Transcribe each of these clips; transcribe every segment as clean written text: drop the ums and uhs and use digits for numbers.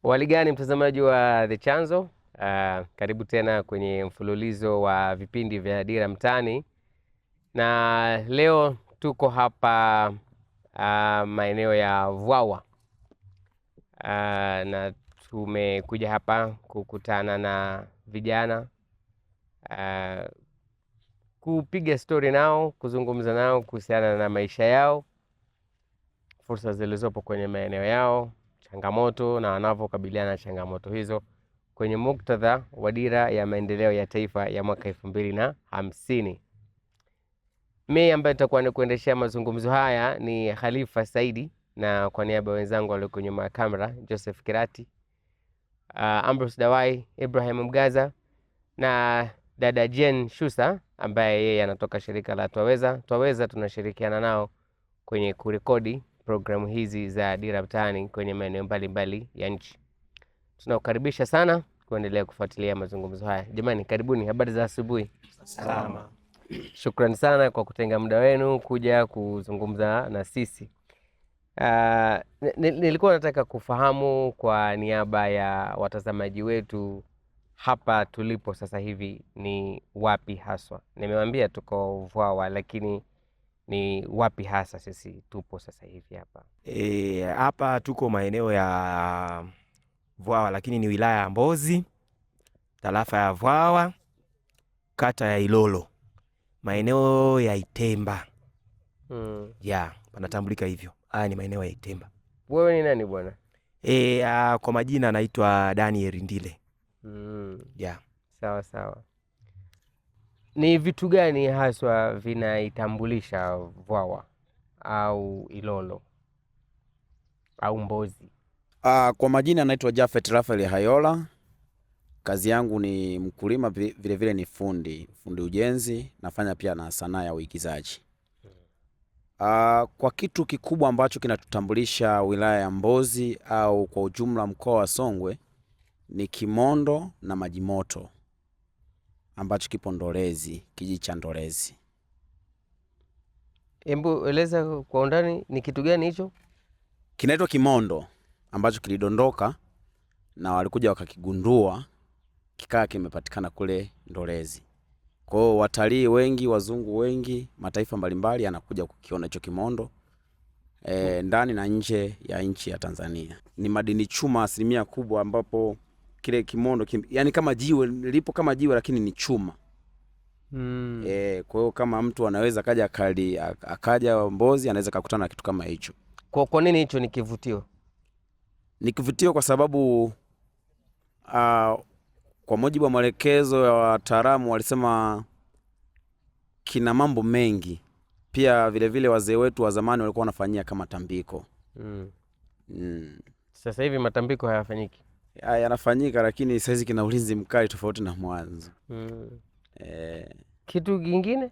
Waligani mtazamaji wa The Chanzo, karibu tena kwenye mfululizo wa vipindi vya Dira Mtaani, na leo tuko hapa maeneo ya Vwawa na tumekuja hapa kukutana na vijana kupiga story nao, kuzungumza nao kuhusiana na maisha yao, fursa zilizopo kwenye maeneo yao, changamoto na wanavyokabiliana na changamoto hizo kwenye muktadha wa Dira ya Maendeleo ya Taifa ya mwaka 2050. Mimi ambaye nitakuwa nikuendeshea mazungumzo haya ni Khalifa Saidi, na kwa niaba ya wenzangu walioko nyuma ya kamera, Joseph Kirati, Ambrose Dawai, Ibrahim Mgaza na dada Jen Shusa ambaye yeye anatoka shirika la Twaweza tunashirikiana nao kwenye kurekodi programu hizi za Dira Mtaani kwenye maeneo mbalimbali ya nchi. Tunakukaribisha sana kuendelea kufuatilia mazungumzo haya. Jamani, karibuni. Habari za asubuhi. Salama. Shukrani sana kwa kutenga muda wenu kuja kuzungumza na sisi. Nilikuwa nataka kufahamu kwa niaba ya watazamaji wetu, hapa tulipo sasa hivi ni wapi haswa? Nimewambia tuko Vwawa, lakini ni wapi hasa sisi tupo sasa hivi hapa? Hapa tuko maeneo ya Vwawa, lakini ni wilaya ya Mbozi, tarafa ya Vwawa, kata ya Ilolo, maeneo ya Itemba. Panatambulika hivyo. Haya ni maeneo ya Itemba. Wewe ni nani bwana? Kwa majina naitwa Daniel Ndile. Sawa sawa. Ni vitu gani haswa vinaitambulisha Vwawa au Ilolo au Mbozi? Kwa majina naitwa Jafet Rafael Hayola. Kazi yangu ni mkulima, vile vile ni fundi ujenzi, nafanya pia na sanaa ya uigizaji. Kwa kitu kikubwa ambacho kinatutambulisha wilaya ya Mbozi au kwa ujumla mkoa wa Songwe ni kimondo na maji moto ambacho kipo Ndolezi, kijiji cha Ndolezi. Hebu eleza kwa undani ni kitu gani hicho? Kinaitwa kimondo ambacho kilidondoka na walikuja wakakigundua kikaa kimepatikana kule Ndolezi. Kwa hiyo watalii wengi, wazungu wengi, mataifa mbalimbali anakuja kukiona hicho kimondo ndani na nje ya nchi ya Tanzania. Ni madini chuma 100% ambapo kile kimondo yani kama jiwe, lipo kama jiwe lakini ni chuma. Kwa hiyo kama mtu anaweza akaja Mbozi anaweza kukutana na kitu kama hicho. Kwa nini hicho ni kivutio? Ni kivutio kwa sababu kwa mujibu wa maelekezo ya wataalamu walisema kina mambo mengi. Pia vile vile wazee wetu wa zamani walikuwa wanafanyia kama tambiko. Sasa hivi matambiko hayafanyiki? Yanafanyika, lakini saizi kina ulinzi mkali tofauti na mwanzo. Kitu kingine?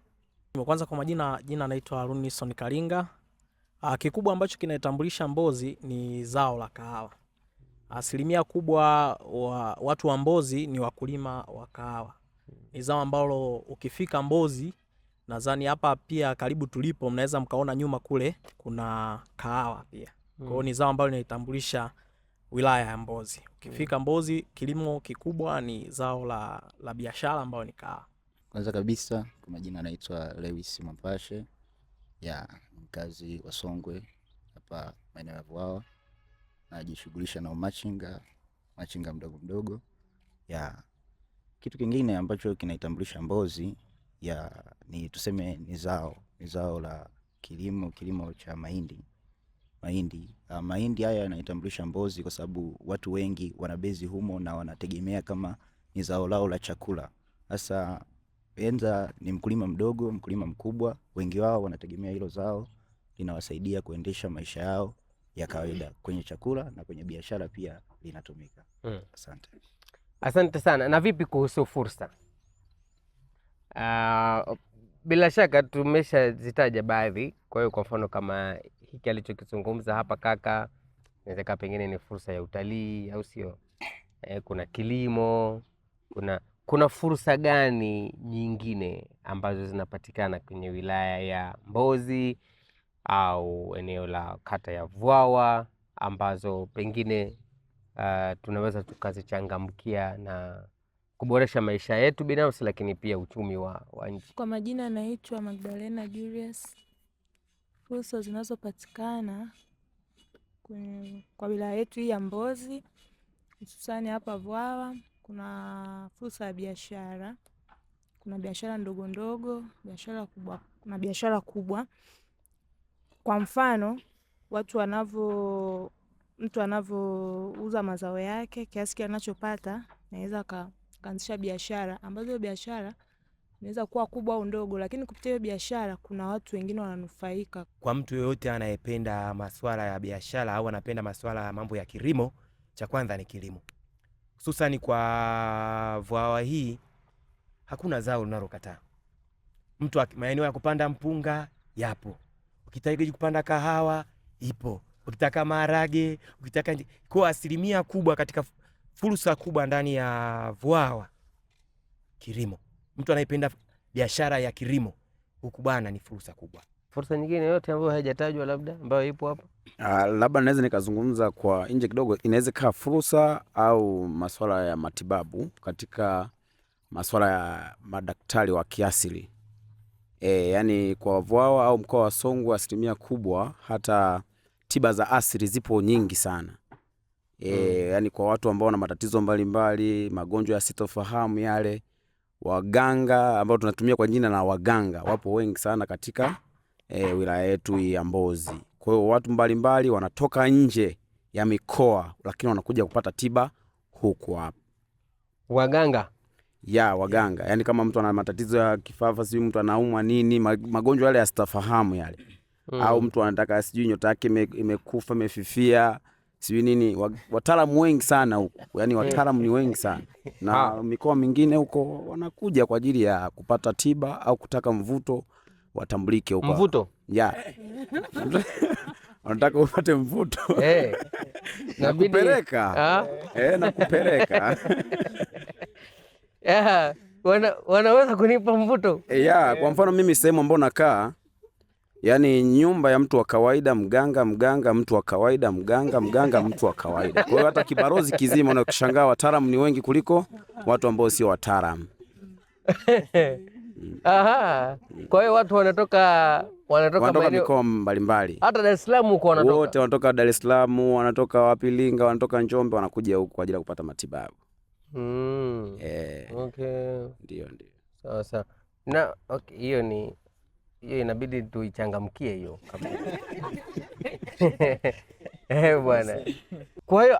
Kwanza kwa jina naitwa Runison Kalinga. Kikubwa ambacho kinaitambulisha Mbozi ni zao la kahawa. Asilimia kubwa watu wa Mbozi ni wakulima wa kahawa. Ni zao ambalo ukifika Mbozi, nadhani hapa pia karibu tulipo mnaweza mkaona nyuma kule kuna kahawa pia. Kwa hiyo ni zao ambalo linaitambulisha wilaya ya Mbozi. Ukifika Mbozi, kilimo kikubwa ni zao la biashara ambalo ni kahawa. Kwanza kabisa kwa majina naitwa Lewis Mapashe, mkazi wa Songwe hapa maeneo ya Vwawa. Najishughulisha na machinga mdogo. Kitu kingine ambacho kinaitambulisha Mbozi ni tuseme ni zao la kilimo cha mahindi. Mahindi haya yanaitambulisha Mbozi kwa sababu watu wengi wanabezi humo na wanategemea kama ni zao lao la chakula. Sasa enza ni mkulima mdogo, mkulima mkubwa, wengi wao wanategemea hilo zao, linawasaidia kuendesha maisha yao ya kawaida kwenye chakula na kwenye biashara pia linatumika. Asante sana. Na vipi kuhusu fursa? Bila shaka tumeshazitaja baadhi. Kwa hiyo kwa mfano kama hiki alichokizungumza hapa kaka, inaweza pengine ni fursa ya utalii au sio? Kuna kilimo, kuna fursa gani nyingine ambazo zinapatikana kwenye wilaya ya Mbozi au eneo la kata ya Vwawa ambazo pengine tunaweza tukazichangamkia na kuboresha maisha yetu binafsi, lakini pia uchumi wa nchi. Kwa majina naitwa Magdalena Julius. Fursa zinazopatikana kwa wilaya yetu hii ya Mbozi, hususani hapa Vwawa, kuna fursa ya biashara. Kuna biashara ndogo ndogo, biashara kubwa, kuna biashara kubwa. Kwa mfano, mtu anavyouza mazao yake, kiasi anachopata, anaweza kaanzisha biashara, ambazo biashara inaweza kuwa kubwa au ndogo, lakini kupitia hiyo biashara kuna watu wengine wananufaika. Kwa mtu yoyote anayependa masuala ya biashara au anapenda masuala ya mambo ya kilimo, cha kwanza ni kilimo. Hususan kwa Vwawa hii hakuna zao linalokataa. Mtu maeneo ya kupanda mpunga yapo. Ukitaka kupanda kahawa ipo. Ukitaka maharage, ukitaka kwa asilimia kubwa katika fursa kubwa ndani ya Vwawa kilimo. Mtu anayependa biashara ya kilimo huku bwana ni fursa kubwa. Fursa nyingine yote ambayo haijatajwa labda ambayo ipo hapa? Labda naweza nikazungumza kwa nje kidogo. Inaweza kaa fursa au masuala ya matibabu katika masuala ya madaktari wa kiasili. Yani kwa Vwawa au mkoa wa Songwe asilimia kubwa hata tiba za asili zipo nyingi sana. Yani kwa watu ambao wana matatizo mbalimbali, magonjwa ya sitofahamu yale, waganga ambao tunatumia kwa jina la waganga wapo wengi sana katika wilaya yetu ya Mbozi. Kwa hiyo watu mbalimbali wanatoka nje ya mikoa lakini wanakuja kupata tiba huku hapa. Waganga? Ya waganga. Yani kama mtu ana matatizo ya kifafa, sijui mtu anaumwa nini, magonjwa yale ya sitofahamu yale. Au mtu anataka sijui nyota yake imekufa, imefifia, sijui nini, wataalamu wengi sana huko. Yani wataalamu ni wengi sana. Na mikoa mingine huko wanakuja kwa ajili ya kupata tiba au kutaka mvuto watambulike huko. Mvuto? Ya. Wanataka upate mvuto. Nakupeleka. Nakupeleka. Wanaweza kunipa mvuto? Kwa mfano mimi sehemu ambayo nakaa, yani nyumba ya mtu wa kawaida mganga, mtu wa kawaida mganga, mtu wa kawaida. Kwa hiyo hata kibarozi kizima unakishangaa wataalamu ni wengi kuliko watu ambao sio wataalamu. Kwa hiyo watu wanatoka mikoa mbalimbali. Hata Dar es Salaam huko wanatoka. Wote wanatoka Dar es Salaam, wanatoka wapi, Iringa, wanatoka Njombe, wanakuja huku kwa ajili ya kupata matibabu. Okay. Ndio. Sawa. Na okay, hiyo inabidi tuichangamkie hiyo kabisa. Bwana. Kwa hiyo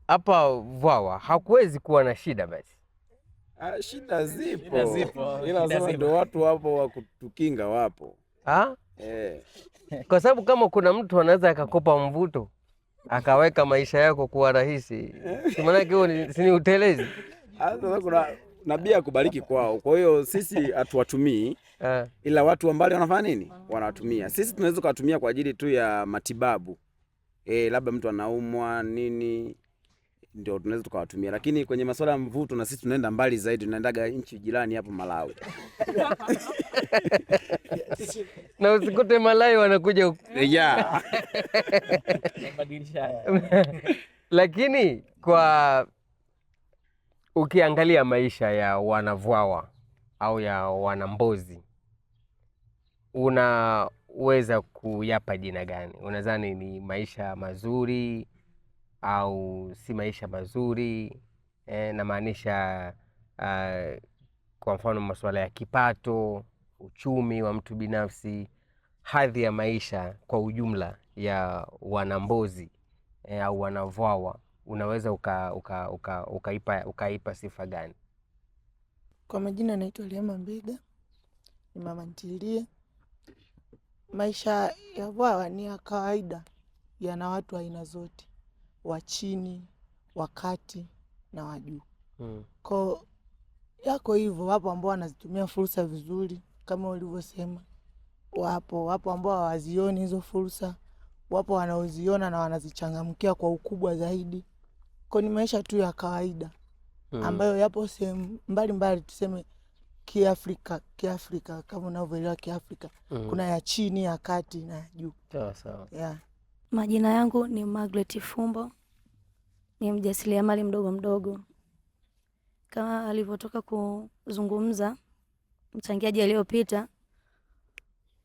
hapa Vwawa hakuwezi kuwa na shida basi. Shida zipo. Ila sasa ndio watu wapo wa kutukinga wapo. Kwa sababu kama kuna mtu anaweza akakopa mvuto akaweka maisha yako kuwa rahisi, si maana yake huo ni utelezi. Sasa kuna nabii akubariki kwao. Kwa hiyo sisi hatuwatumii, ila watu ambao wanafanya nini? Wanatumia. Sisi tunaweza kutumia kwa ajili tu ya matibabu. Labda mtu anaumwa nini, ndio tunaweza tukawatumia. Lakini kwenye masuala ya mvuto na sisi tunaenda mbali zaidi, tunaendaga nchi jirani hapo Malawi. Na usikute Malawi wanakuja. Lakini kwa ukiangalia maisha ya wanavwawa au ya wanambozi, unaweza kuyapa jina gani? Unadhani ni maisha mazuri au si maisha mazuri? Namaanisha kwa mfano masuala ya kipato, uchumi wa mtu binafsi, hadhi ya maisha kwa ujumla ya wanambozi au wanavwawa, unaweza ukaipa sifa gani? Kwa majina naitwa Lema Mbega, ni mama ntilie. Maisha ya Vwawa ni ya kawaida, yana watu aina zote, wa chini, wa kati na wa juu. Kwa yako hivyo, wapo ambao wanazitumia fursa vizuri kama ulivyosema. Wapo ambao hawazioni hizo fursa, wapo wanaoziona na wanazichangamkia kwa ukubwa zaidi. Kwa ni maisha tu ya kawaida ambayo yapo sehemu mbalimbali, tuseme Kiafrika kama unavyoelewa Kiafrika. Kuna ya chini, ya kati na ya juu. Sawa. Yeah. Majina yangu ni Margaret Fumbo. ni mjasiriamali mdogo mdogo. Kama alivyotoka kuzungumza mchangiaji aliyopita,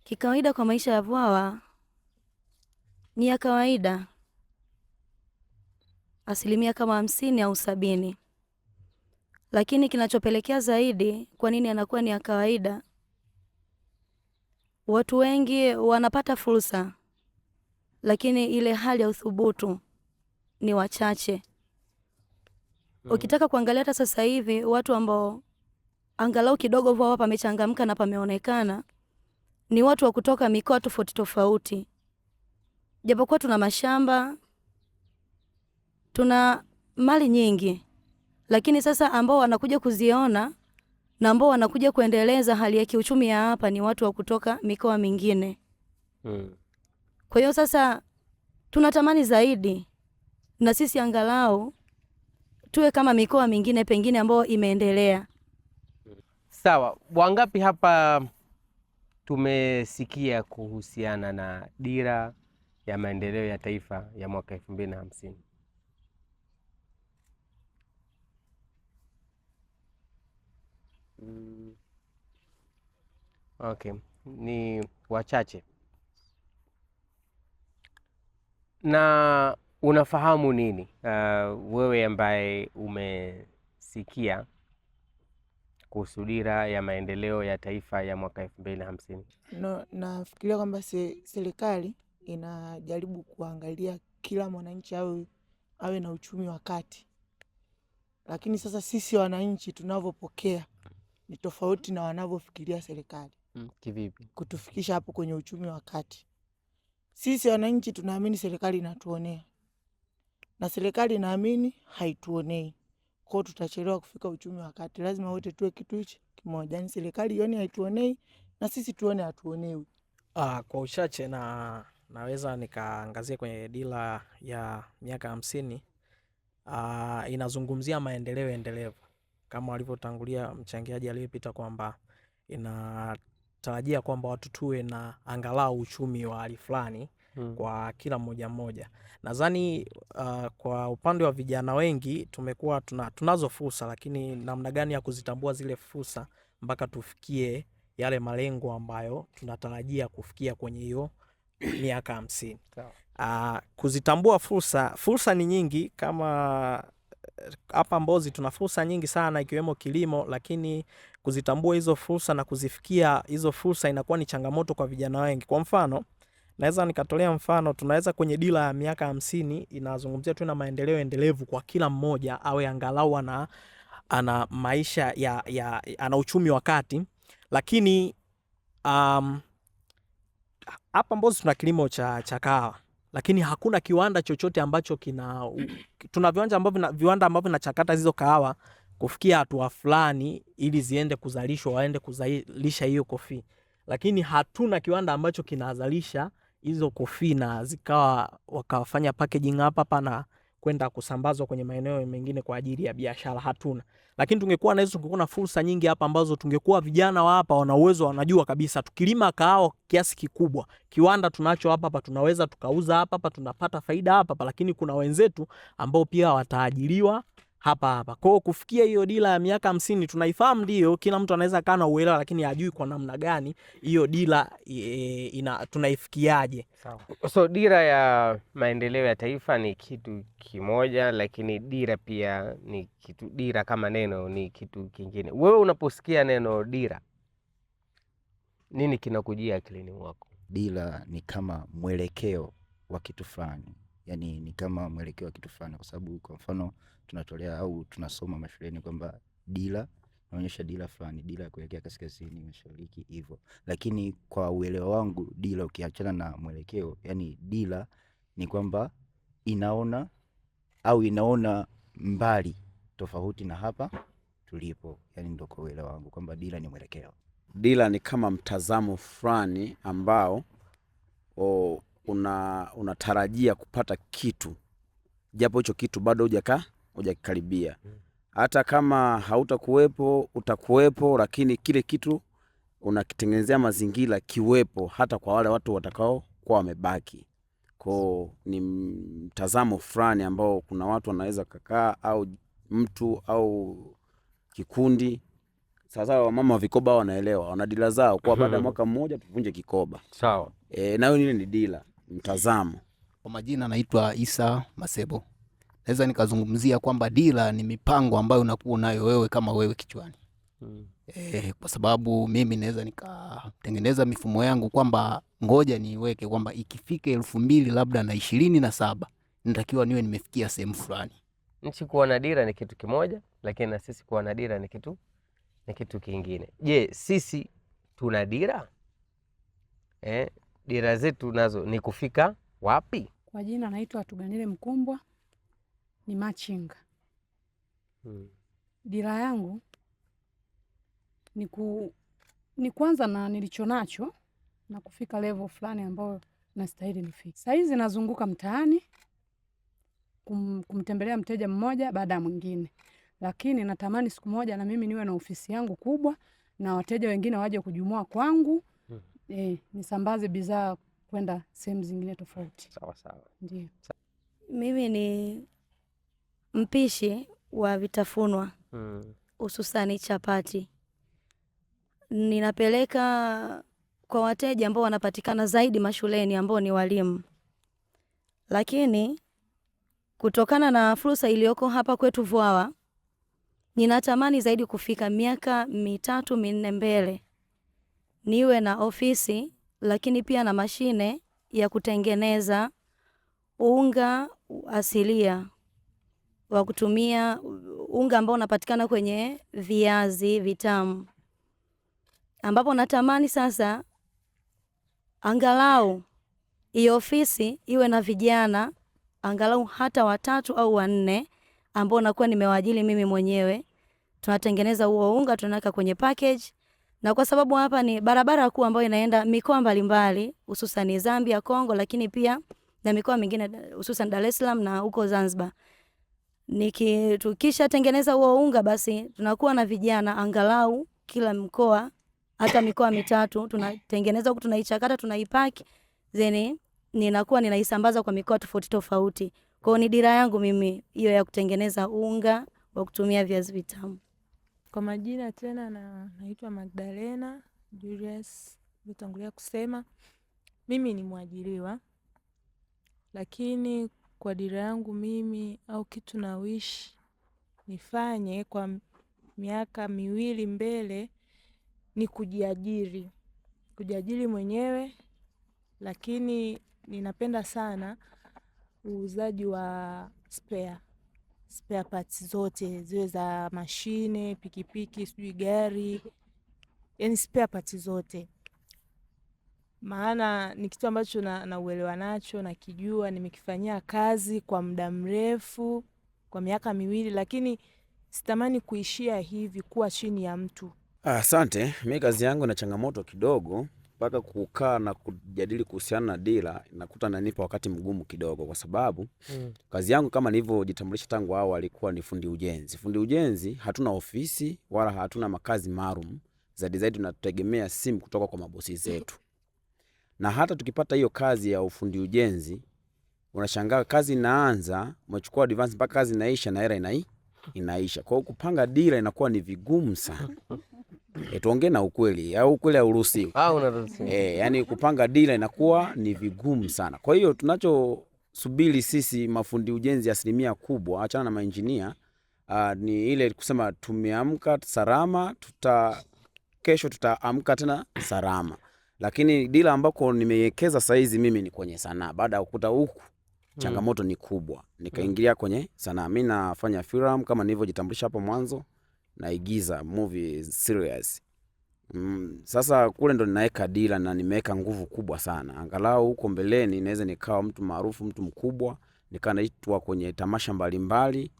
kikawaida kwa maisha ya Vwawa ni ya kawaida, 50% au 70%. Lakini kinachopelekea zaidi kwa nini anakuwa ni ya kawaida, watu wengi wanapata fursa, lakini ile hali ya uthubutu ni wachache. Ukitaka kuangalia hata sasa hivi watu ambao angalau kidogo Vwawa pamechangamka na pameonekana ni watu wa kutoka mikoa tofauti tofauti. Japokuwa tuna mashamba, tuna mali nyingi, lakini sasa ambao wanakuja kuziona na ambao wanakuja kuendeleza hali ya kiuchumi ya hapa ni watu wa kutoka mikoa mingine. Kwa hiyo sasa tunatamani zaidi na sisi angalau tuwe kama mikoa mingine pengine ambao imeendelea. Sawa, wangapi hapa tumesikia kuhusiana na dira ya maendeleo ya taifa ya mwaka 2050? Okay, ni wachache. Na unafahamu nini wewe ambaye umesikia kuhusu dira ya maendeleo ya taifa ya mwaka 2050? No, nafikiria kwamba serikali inajaribu kuangalia kila mwananchi awe na uchumi wa kati, lakini sasa sisi wananchi tunavyopokea ni tofauti na wanavyofikiria serikali. Kivipi? Kutufikisha hapo kwenye uchumi wa kati. Sisi wananchi tunaamini serikali inatuonea, na serikali inaamini haituonei. Kwa tutachelewa kufika uchumi wa kati. Lazima wote tuwe kitu hichi kimoja. Yaani serikali ione haituonei na sisi tuone hatuonewi. Kwa uchache naweza nikaangazia kwenye dira ya miaka 50. Inazungumzia maendeleo endelevu kama walivyotangulia mchangiaji aliyepita, kwamba inatarajia kwamba watu tuwe na angalau uchumi wa hali fulani kwa kila mmoja. Nadhani kwa upande wa vijana wengi tumekuwa tunazo fursa, lakini namna gani ya kuzitambua zile fursa mpaka tufikie yale malengo ambayo tunatarajia kufikia kwenye hiyo miaka 50. Kuzitambua fursa ni nyingi. Kama hapa Mbozi tuna fursa nyingi sana ikiwemo kilimo, lakini kuzitambua hizo fursa na kuzifikia hizo fursa inakuwa ni changamoto kwa vijana wengi. Kwa mfano, naweza nikatolea mfano, tunaweza kwenye dira ya miaka 50 inazungumzia tu na maendeleo endelevu kwa kila mmoja awe angalau ana maisha ana uchumi wa kati, lakini hapa Mbozi tuna kilimo cha kahawa, lakini hakuna kiwanda chochote ambacho tuna viwanda ambavyo vinachakata hizo kahawa kufikia hatua fulani ili ziende kuzalishwa, waende kuzalisha hiyo kofi, lakini hatuna kiwanda ambacho kinazalisha hizo kofi na wakafanya packaging hapa na kwenda kusambazwa kwenye maeneo mengine kwa ajili ya biashara. Hatuna. Lakini tungekuwa na hizo, tungekuwa na fursa nyingi hapa ambazo tungekuwa vijana wa hapa wana uwezo, wanajua kabisa tukilima kahawa kiasi kikubwa, kiwanda tunacho hapa tunaweza tukauza hapa tunapata faida hapa, lakini kuna wenzetu ambao pia wataajiriwa hapa. Kwa kufikia hiyo dira ya miaka 50 tunaifahamu, ndio kila mtu anaweza kaa na uelewa, lakini hajui kwa namna gani hiyo dira tunaifikiaje. So dira ya maendeleo ya taifa ni kitu kimoja, lakini dira pia ni kitu, dira kama neno ni kitu kingine. Wewe unaposikia neno dira, nini kinakujia akilini mwako? Dira ni kama mwelekeo wa kitu fulani, yani ni kama mwelekeo wa kitu fulani, kwa sababu kwa mfano tunatolea au tunasoma mashuleni kwamba dira inaonyesha dira fulani, dira kuelekea kaskazini, mashariki, hivyo. Lakini kwa uelewa wangu dira ukiachana na mwelekeo, yani dira ni kwamba inaona mbali tofauti na hapa tulipo, yani ndio kwa uelewa wangu kwamba dira ni mwelekeo. Dira ni kama mtazamo fulani ambao unatarajia kupata kitu, japo hicho kitu bado hujakikaribia. Hata kama hautakuwepo, utakuwepo, lakini kile kitu unakitengenezea mazingira kiwepo hata kwa wale watu watakao kuwa wamebaki. Kwa ni mtazamo fulani ambao kuna watu wanaweza kakaa au mtu au kikundi. Sasa wamama wa vikoba wanaelewa, wana dila zao kwa baada ya mwaka mmoja tuvunje kikoba. Sawa. Nayo nile ni dila, mtazamo. Kwa majina naitwa Isa Masebo. Naweza nikazungumzia kwamba dila ni mipango ambayo unakuwa nayo wewe kama wewe kichwani. Kwa sababu mimi naweza nikatengeneza mifumo yangu kwamba ngoja niweke kwamba ikifika 2027 natakiwa niwe nimefikia sehemu fulani. Nchi kuwa na dira ni kitu kimoja, lakini na sisi kuwa na dira ni kitu kingine. Je, sisi tuna dira? Dira zetu nazo ni kufika wapi? Kwa jina naitwa Tuganile Mkumbwa, ni machinga. Dira yangu ni kwanza na nilicho nacho na kufika level fulani ambayo nastahili nifike. Saizi nazunguka mtaani kumtembelea mteja mmoja baada ya mwingine, lakini natamani siku moja na mimi niwe na ofisi yangu kubwa na wateja wengine waje kujumua kwangu, nisambaze bidhaa kwenda sehemu zingine tofauti. Sawa sawa. Ndio. Mimi ni mpishi wa vitafunwa, hususani chapati. Ninapeleka kwa wateja ambao wanapatikana zaidi mashuleni ambao ni walimu. Lakini kutokana na fursa iliyoko hapa kwetu Vwawa, ninatamani zaidi kufika miaka 3-4 mbele niwe na ofisi, lakini pia na mashine ya kutengeneza unga asilia wa kutumia, unga ambao unapatikana kwenye viazi vitamu, ambapo natamani sasa angalau hiyo ofisi iwe na vijana angalau hata 3 au 4 ambao nakuwa nimewaajiri mimi mwenyewe. Tunatengeneza huo unga, tunaweka kwenye package, na kwa sababu hapa ni barabara kuu ambayo inaenda mikoa mbalimbali, hususan Zambia, Kongo, lakini pia na mikoa mingine hususan Dar es Salaam na huko Zanzibar. Tukisha tengeneza huo unga, basi tunakuwa na vijana angalau kila mkoa, hata mikoa 3 tunatengeneza huko, tunaichakata, tunaipaki, then ninakuwa ninaisambaza kwa mikoa tofauti tofauti. Kwa hiyo ni dira yangu mimi hiyo ya kutengeneza unga wa kutumia viazi vitamu. Kwa majina tena naitwa Magdalena Julius. Nitangulia kusema mimi ni mwajiriwa, lakini kwa dira yangu mimi au kitu na wish nifanye kwa miaka 2 mbele ni kujiajiri mwenyewe. Lakini ninapenda sana uuzaji wa spare parts zote, ziwe za mashine, pikipiki, sijui gari, yani spare parts zote. Maana ni kitu ambacho na uelewa nacho, na kijua, nimekifanyia kazi kwa muda mrefu, kwa miaka 2, lakini sitamani kuishia hivi kuwa chini ya mtu. Asante. Mimi kazi yangu na changamoto kidogo, mpaka kukaa na kujadili kuhusiana na dira nakuta nanipa wakati mgumu kidogo, kwa sababu kazi yangu kama nilivyojitambulisha tangu awali alikuwa ni fundi ujenzi. Fundi ujenzi hatuna ofisi wala hatuna makazi maalum, zaidi tunategemea simu kutoka kwa mabosi zetu. Na hata tukipata hiyo kazi ya ufundi ujenzi, unashangaa kazi inaanza, umechukua advance mpaka kazi inaisha na hela inaisha. Kwa hiyo kupanga dira inakuwa ni vigumu sana. Tuongee na ukweli, au ukweli hauruhusiwi. Unaruhusiwa. Yani kupanga dira inakuwa ni vigumu sana. Kwa hiyo tunachosubiri sisi mafundi ujenzi 100% achana na maengineer, ni ile kusema tumeamka salama, kesho tutaamka tena salama. Lakini dira ambako nimewekeza saizi mimi ni kwenye sanaa. Baada ya kukuta huku changamoto ni kubwa, nikaingilia kwenye sanaa. Mimi nafanya film kama nilivyojitambulisha hapo mwanzo, naigiza movie series. Sasa kule ndo ninaweka dira na nimeweka nguvu kubwa sana. Angalau huko mbeleni naweza nikawa mtu maarufu, mtu mkubwa, nikaa naitwa kwenye tamasha mbalimbali,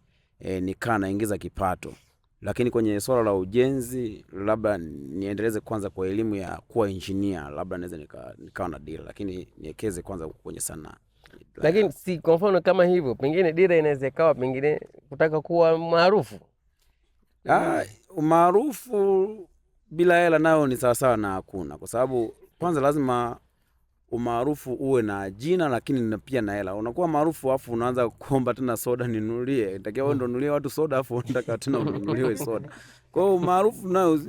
nikaa naingiza kipato. Lakini kwenye swala la ujenzi labda niendeleze kwanza kwa elimu ya kuwa engineer, labda naweza nikawa na dira, lakini niwekeze kwanza kwenye sanaa. Lakini si kwa mfano kama hivyo, pengine dira inaweza ikawa pengine kutaka kuwa maarufu. Maarufu bila hela nao ni sawa sawa na hakuna, kwa sababu kwanza lazima umaarufu uwe na jina lakini na pia na hela. Unakuwa maarufu afu unaanza kuomba tena soda ninunulie. Nitakiwa wewe ndo nunulie watu soda afu unataka tena ununuliwe soda. Kwa hiyo umaarufu nao,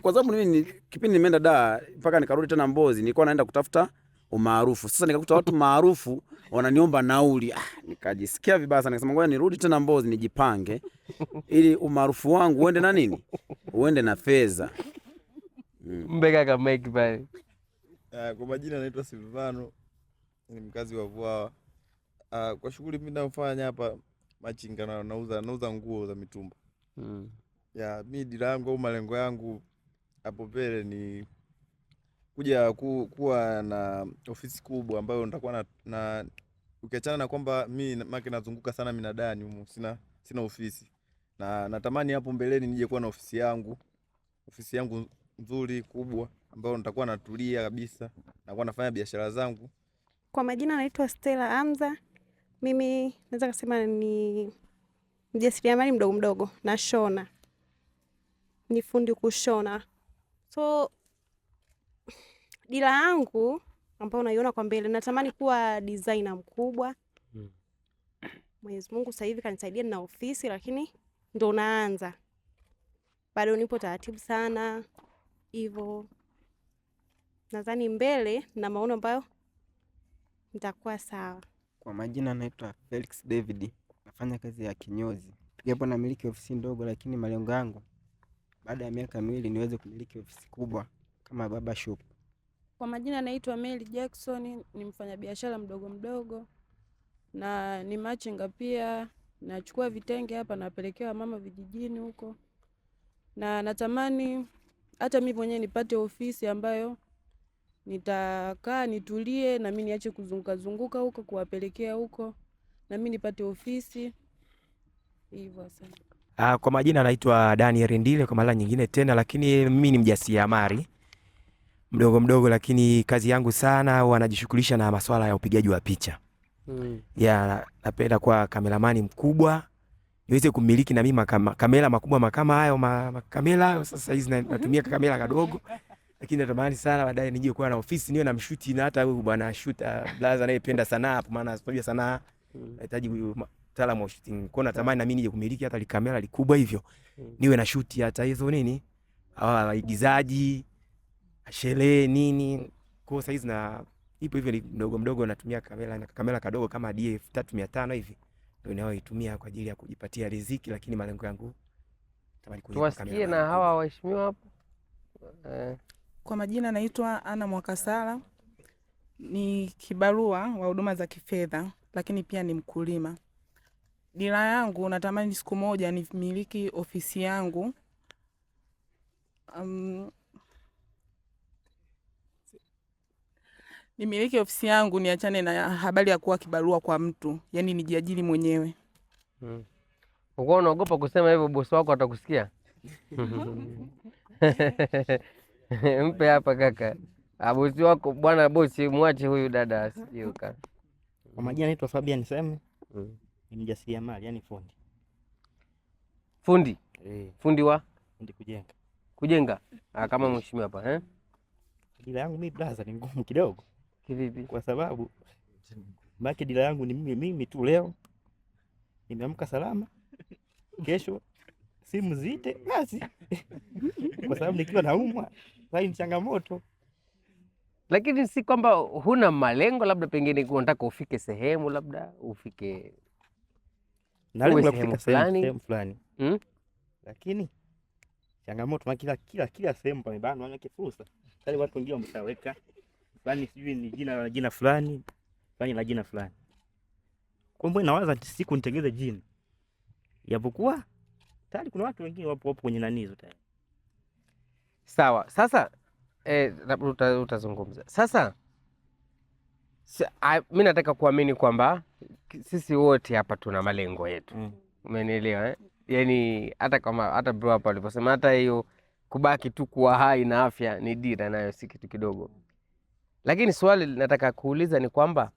kwa sababu mimi kipindi nimeenda Dar mpaka nikarudi tena Mbozi, nilikuwa naenda kutafuta umaarufu. Sasa nikakuta watu maarufu wananiomba nauli. Nikajisikia vibaya sana, nikasema ngoja nirudi tena Mbozi nijipange ili umaarufu wangu uende na nini? Uende na fedha. Mbeka kama Mike pale. Kwa majina naitwa Silvano, ni mkazi wa Vwawa. Kwa shughuli mimi ninayofanya hapa machinga na nauza nguo za mitumba. Mimi dira yangu au malengo yangu hapo mbele ni kuja kuwa na ofisi kubwa ambayo nitakuwa na ukiachana na kwamba mimi maki nazunguka sana minadani humu, sina ofisi. Na natamani hapo mbeleni nije kuwa na ofisi yangu nzuri kubwa ambayo nitakuwa natulia kabisa na kuwa nafanya biashara zangu. Kwa majina naitwa Stella Amza. Mimi naweza kusema ni mjasiriamali mdogo, na shona. Ni fundi kushona. So dira yangu ambayo unaiona kwa mbele, natamani kuwa designer mkubwa. Mwenyezi Mungu sasa hivi kanisaidia na ofisi, lakini ndo naanza. Bado nipo taratibu sana. Hivyo nadhani mbele na maono ambayo nitakuwa sawa. Kwa majina naitwa Felix David, nafanya kazi ya kinyozi. Japo namiliki ofisi ndogo, lakini malengo yangu baada ya miaka 2 niweze kumiliki ofisi kubwa kama baba shop. Kwa majina naitwa Mary Jackson, ni mfanyabiashara mdogo na ni machinga pia. Nachukua vitenge hapa napelekea mama vijijini huko. Na natamani hata mimi mwenyewe nipate ofisi ambayo nitakaa nitulie, na mimi niache kuzunguka huko kuwapelekea huko, na mimi nipate ofisi hivyo sana. Kwa majina naitwa Daniel Ndile kwa mara nyingine tena, lakini mimi ni mjasiriamali mdogo, lakini kazi yangu sana huwa najishughulisha na masuala ya upigaji wa picha. Napenda kuwa kameramani mkubwa, niweze kumiliki na mimi kamera makubwa kama hayo kamera. Sasa hizi natumia kamera kadogo, lakini natamani sana baadaye nije kuwa na ofisi niwe na mshuti, na hata huyu bwana shooter blaza anayependa sanaa, kwa maana sababu sanaa nahitaji mtaalamu wa shooting. Kwa natamani na mimi nije kumiliki hata kamera likubwa hivyo, niwe na shoot hata hizo nini, waigizaji, sherehe nini. Kwa sasa hizi na ipo hivyo mdogo natumia kamera kadogo kama DF3500 hivi, ndio ninayoitumia kwa ajili ya kujipatia riziki, lakini malengo yangu tamani kulipa kamera. Tuwasikie na hawa waheshimiwa hapo. Kwa majina naitwa Ana Mwakasala, ni kibarua wa huduma za kifedha, lakini pia ni mkulima. Dira yangu natamani siku moja nimiliki ofisi yangu. Nimiliki ofisi yangu, niachane na habari ya kuwa kibarua kwa mtu, yani nijiajiri mwenyewe. Uko unaogopa kusema hivyo, bosi wako atakusikia? Mpe hapa kaka. Bosi wako bwana, bosi mwache huyu dada asijuka. Kwa majina naitwa Fabian Semu. Ni mjasiriamali, yani fundi. Fundi? Fundi wa? Fundi kujenga. Kujenga? Kama mheshimiwa hapa, Dira yangu mimi brother ni ngumu kidogo. Kivipi? Kwa sababu maki dira yangu ni mimi tu leo nimeamka salama, kesho simu zite basi. Kwa sababu nikiwa naumwa bali ni changamoto. Lakini si kwamba huna malengo, labda pengine unataka ufike sehemu, labda ufike na lengo la kufika sehemu fulani. Lakini changamoto ma kila sehemu pamebanwa na fursa. Sasa watu wengine wameshaweka fulani, sijui ni jina fulani, fulani la jina fulani. Kwa hiyo nawaza siku nitengeze jina. Yapokuwa tayari kuna watu wengine wapo kwenye nanizo tayari. Sawa. Sasa utazungumza. Sasa mimi nataka kuamini kwamba sisi wote hapa tuna malengo yetu. Umenielewa? Yaani hata bro hapa aliposema hata hiyo kubaki tu kuwa hai na afya ni dira, nayo si kitu kidogo. Lakini swali nataka kuuliza ni kwamba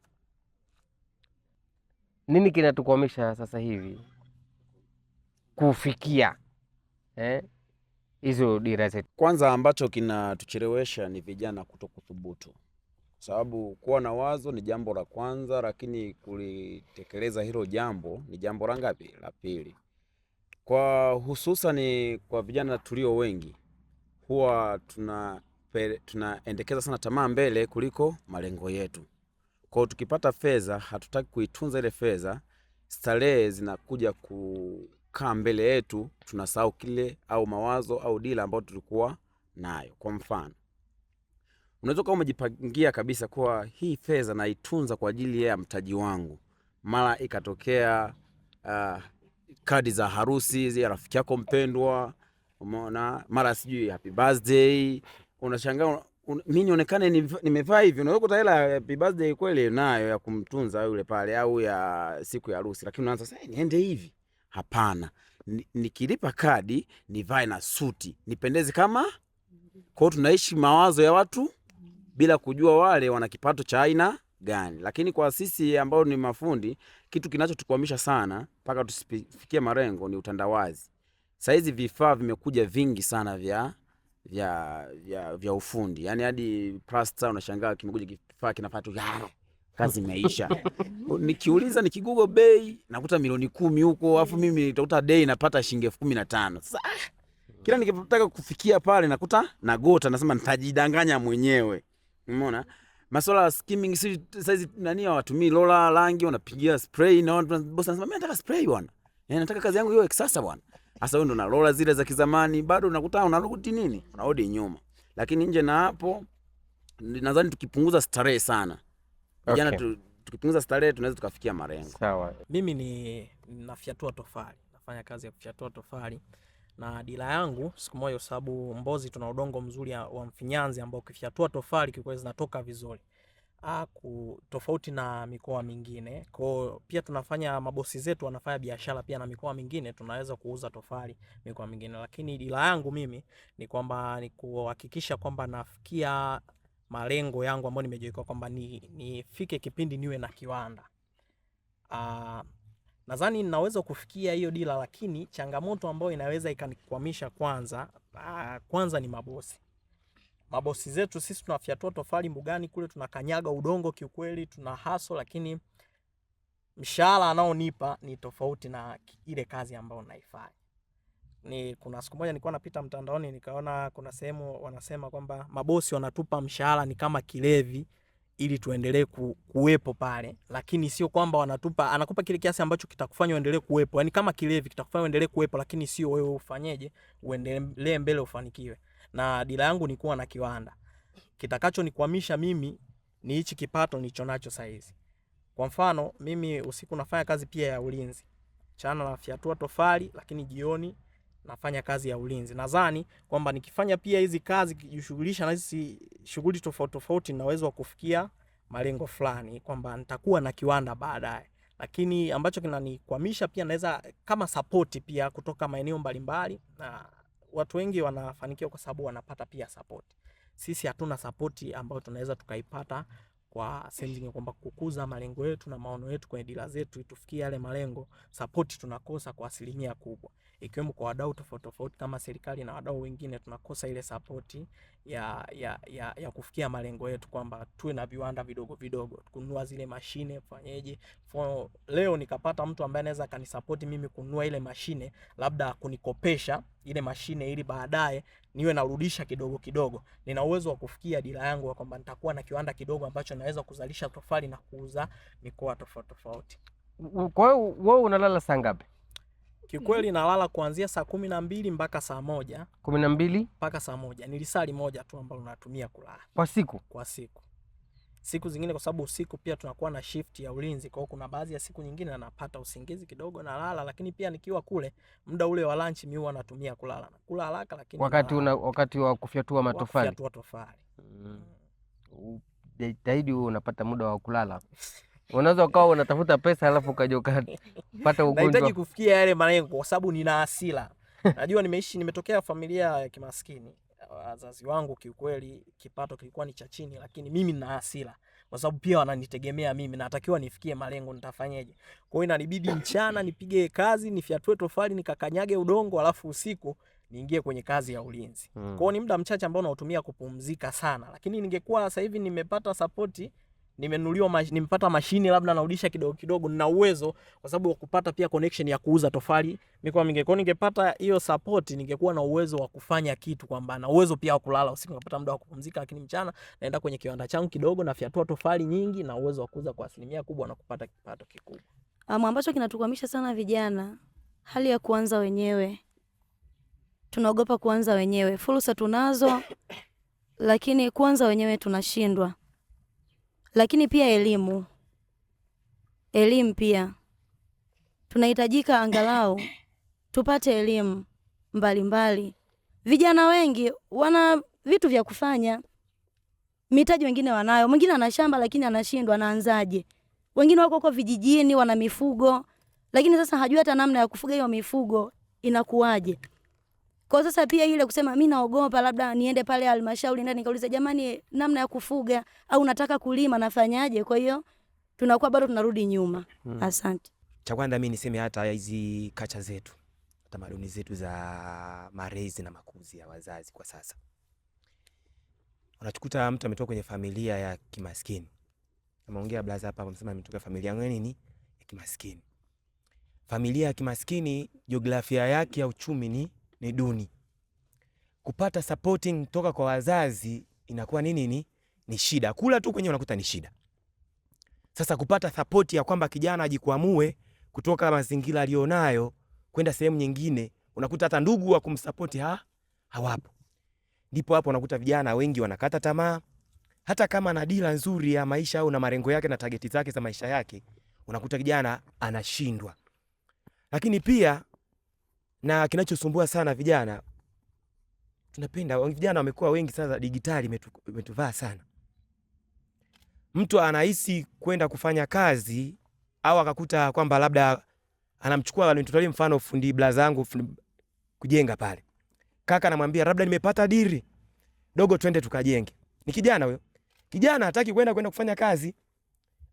nini kinatukwamisha sasa hivi kufikia hizo dira zetu? Kwanza ambacho kinatuchelewesha ni vijana kutokuthubutu. sababu kuwa na wazo ni jambo la kwanza, lakini kulitekeleza hilo jambo ni jambo la ngapi? La pili. Kwa hususan kwa vijana tulio wengi, huwa tunaendekeza sana tamaa mbele kuliko malengo yetu. Kwa hiyo tukipata fedha, hatutaki kuitunza ile fedha, starehe zinakuja kukaa mbele yetu, tunasahau kile au mawazo au dila ambayo tulikuwa nayo. Kwa mfano, unaweza kama umejipangia kabisa kwa hii fedha naitunza kwa ajili ya mtaji wangu, mara ikatokea kadi za harusi ya rafiki yako mpendwa, umeona, mara sijui happy birthday, unashangaa mimi nionekane nimevaa hivi. Unaweza kuta hela happy birthday kweli nayo ya kumtunza yule pale au ya siku ya harusi, lakini unaanza sasa niende hivi. Hapana, nikilipa kadi nivae na suti nipendeze kama. Kwa hiyo tunaishi mawazo ya watu bila kujua wale wana kipato cha aina gani. Lakini kwa sisi ambao ni mafundi, kitu kinachotukwamisha sana mpaka tusifikie malengo ni utandawazi. Saizi vifaa vimekuja vingi sana vya ufundi. Yaani hadi plaster unashangaa kimekuja kifaa kinafanya tu kazi imeisha. Nikiuliza nikigugo bei nakuta milioni 10 huko, alafu mimi nitakuta day napata shilingi 15,000. Sasa kila nikitaka kufikia pale nakuta nagota, nasema nitajidanganya mwenyewe. Umeona? Masuala ya skimming saizi nani hawatumii roller rangi, wanapigia spray na boss anasema mimi nataka spray bwana. Nataka kazi yangu iwe kisasa bwana. Sasa wewe ndo na roller zile za kizamani, bado unakuta unarudi nini? Unarudi nyuma. Lakini nje na hapo nadhani tukipunguza starehe sana. Vijana tukipunguza starehe tunaweza tukafikia malengo. Sawa. Mimi ni nafyatua tofali. Nafanya kazi ya kufyatua tofali. Na dila yangu siku moja, sababu Mbozi tuna udongo mzuri wa mfinyanzi ambao ukifyatua tofali kikweli zinatoka vizuri. Tofauti na mikoa mingine. Kwa pia tunafanya, mabosi zetu wanafanya biashara pia na mikoa mingine, tunaweza kuuza tofali mikoa mingine. Lakini dila yangu mimi ni kwamba ni kuhakikisha kwamba nafikia malengo yangu ambayo nimejiweka kwamba nifike kipindi niwe na kiwanda. Nadhani ninaweza kufikia hiyo dila, lakini changamoto ambayo inaweza ikanikwamisha kwanza ni mabosi. Mabosi zetu sisi tunafyatua tofali mbugani kule, tunakanyaga udongo kiukweli, tuna hustle, lakini mshahara anaonipa ni tofauti na ile kazi ambayo naifanya. Kuna siku moja nilikuwa napita mtandaoni nikaona kuna sehemu wanasema kwamba mabosi wanatupa mshahara ni kama kilevi ili tuendelee kuwepo pale, lakini sio kwamba anakupa kile kiasi ambacho kitakufanya uendelee kuwepo. Yaani kama kilevi kitakufanya uendelee kuwepo, lakini sio wewe ufanyeje uendelee mbele ufanikiwe. Na dila yangu ni kuwa na kiwanda. Kitakacho nikwamisha mimi ni hichi kipato nilicho nacho sasa hizi. Kwa mfano mimi usiku nafanya kazi pia ya ulinzi. Mchana nafyatua tofali, lakini jioni nafanya kazi ya ulinzi. Nadhani kwamba nikifanya pia hizi kazi, kujishughulisha na hizi shughuli tofauti tofauti, naweza kufikia malengo fulani kwamba nitakuwa na kiwanda baadaye. Lakini ambacho kinanikwamisha pia naweza kama support pia kutoka maeneo mbalimbali, na watu wengi wanafanikiwa kwa sababu wanapata pia support. Sisi hatuna support ambayo tunaweza tukaipata kwa sending, kwamba kukuza malengo yetu na maono yetu kwenye dila zetu tufikie yale malengo. Support tunakosa kwa asilimia kubwa, ikiwemo kwa wadau tofauti tofauti kama serikali na wadau wengine. Tunakosa ile support ya kufikia malengo yetu, kwamba tuwe na viwanda vidogo vidogo, kununua zile mashine, fanyeje. Leo nikapata mtu ambaye anaweza kanisupport mimi kununua ile mashine, labda kunikopesha ile mashine ili baadaye niwe narudisha kidogo kidogo. Nina uwezo wa kufikia dila yangu kwamba nitakuwa na kiwanda kidogo ambacho naweza kuzalisha tofali na kuuza mikoa tofauti tofauti. Kwa hiyo wewe unalala saa ngapi? Kikweli nalala kuanzia saa 12 mpaka saa 1. 12 mpaka saa 1. Nilisali moja tu ambalo natumia kulala. Kwa siku? Kwa siku. Siku zingine kwa sababu usiku pia tunakuwa na shift ya ulinzi, kwa hiyo kuna baadhi ya siku nyingine napata usingizi kidogo na lala, lakini pia nikiwa kule muda ule wa lunch mimi huwa natumia kulala. Kula haraka lakini wakati wa kufyatua matofali. Kufyatua tofali. Jitahidi unapata muda wa kulala. Unaweza ukawa unatafuta pesa alafu ukaja ukapata ugonjwa. Nahitaji kufikia yale malengo kwa sababu nina hasira. Najua nimetokea familia ya kimaskini. Wazazi wangu kiukweli kipato kilikuwa ni cha chini, lakini mimi nina hasira kwa sababu pia wananitegemea mimi, natakiwa nifikie malengo, nitafanyaje? Kwa hiyo inanibidi mchana nipige kazi, nifyatue tofali, nikakanyage udongo, alafu usiku niingie kwenye kazi ya ulinzi. Kwa hiyo ni muda mchache ambao nautumia kupumzika sana, lakini ningekuwa sasa hivi nimepata support, nimepata mashine labda narudisha kidogo kidogo, nina uwezo kwa sababu kupata pia connection ya kuuza tofali mikoa mingi. Kwa ningepata hiyo support, ningekuwa na uwezo wa kufanya kitu, kwamba na uwezo pia wa kulala usiku, napata muda wa kupumzika, lakini mchana naenda kwenye kiwanda changu kidogo, nafyatua tofali nyingi, na uwezo wa kuuza kwa asilimia kubwa na kupata kipato kikubwa. Ambacho kinatukwamisha sana vijana, hali ya kuanza wenyewe. Tunaogopa kuanza wenyewe. Fursa tunazo, lakini kuanza wenyewe tunashindwa. Lakini pia elimu pia tunahitajika, angalau tupate elimu mbalimbali. Vijana wengi wana vitu vya kufanya, mitaji wengine wanayo, mwingine ana shamba lakini anashindwa anaanzaje. Wengine wako huko vijijini wana mifugo, lakini sasa hajui hata namna ya kufuga hiyo mifugo inakuaje. Kwa sasa pia ile kusema mimi naogopa labda niende pale halmashauri ndani nikauliza jamani namna ya kufuga au nataka kulima nafanyaje, kwa hiyo tunakuwa bado tunarudi nyuma. Asante. Cha kwanza mimi niseme hata hizi kacha zetu, tamaduni zetu za malezi na makuzi ya wazazi kwa sasa. Unachukuta mtu ametoka kwenye familia ya kimaskini. Ameongea blaza hapa amesema ametoka familia nini ya kimaskini. Familia ya kimaskini jiografia yake ya uchumi ni duni. Kupata supporting kutoka kwa wazazi inakuwa ni shida. Kula tu kwenye unakuta ni shida. Sasa kupata support ya kwamba kijana ajikwamue kutoka mazingira alionayo kwenda sehemu nyingine, unakuta hata ndugu wa kumsupport hawapo. Ndipo hapo unakuta vijana wengi wanakata tamaa. Hata kama ana dira nzuri ya maisha au na malengo yake na target zake za maisha yake, unakuta kijana anashindwa. Lakini pia na kinachosumbua sana vijana, tunapenda vijana wamekuwa wengi sasa, digitali imetuvaa sana. Mtu anahisi kwenda kufanya kazi au akakuta kwamba labda anamchukua, nitolee mfano fundi blaza yangu kujenga pale. Kaka anamwambia labda nimepata diri dogo, twende tukajenge. Ni kijana huyo. Kijana hataki kwenda kufanya kazi.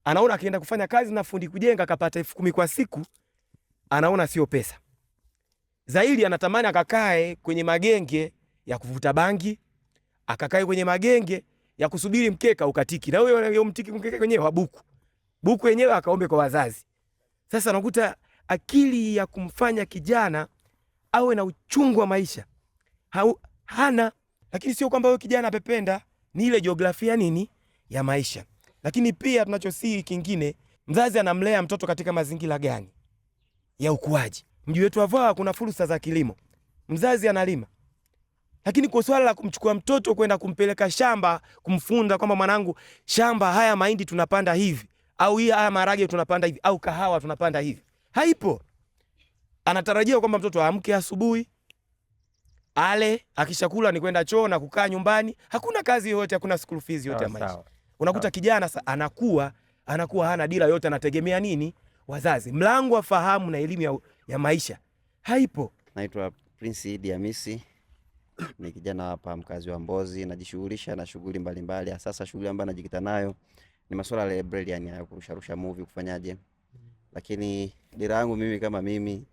Anaona akienda kufanya kazi na fundi kujenga akapata 10,000 kwa siku, anaona sio pesa. Zaidi anatamani akakae kwenye magenge ya kuvuta bangi, akakae kwenye magenge ya kusubiri mkeka ukatiki. Na huyo mtiki mkeka wenyewe wa buku wenyewe akaombe kwa wazazi. Sasa unakuta akili ya kumfanya kijana awe na uchungu wa maisha hana. Lakini sio kwamba huyo kijana apependa, ni ile jiografia ya maisha. Lakini pia tunachosii kingine, mzazi anamlea mtoto katika mazingira gani ya ukuaji. Mji wetu wa Vwawa kuna fursa za kilimo. Mzazi analima. Lakini kwa swala la kumchukua mtoto kwenda kumpeleka shamba, kumfunda kwamba mwanangu, shamba haya mahindi tunapanda hivi, au haya maharage tunapanda hivi, au kahawa tunapanda hivi, haipo. Anatarajia kwamba mtoto aamke asubuhi, ale, akishakula ni kwenda choo na kukaa nyumbani. Hakuna kazi yoyote, hakuna school fees yote ya maisha. Unakuta kijana anakuwa hana dira yote, anategemea wazazi. Mlango wa fahamu na elimu ya maisha haipo. Naitwa Prince Idi Hamisi. Ni kijana hapa mkazi wa Mbozi, najishughulisha na shughuli mbalimbali. Sasa shughuli ambayo najikita nayo ni masuala ya library, ya kurusha movie, kufanyaje. Lakini dira yangu mimi kama mimi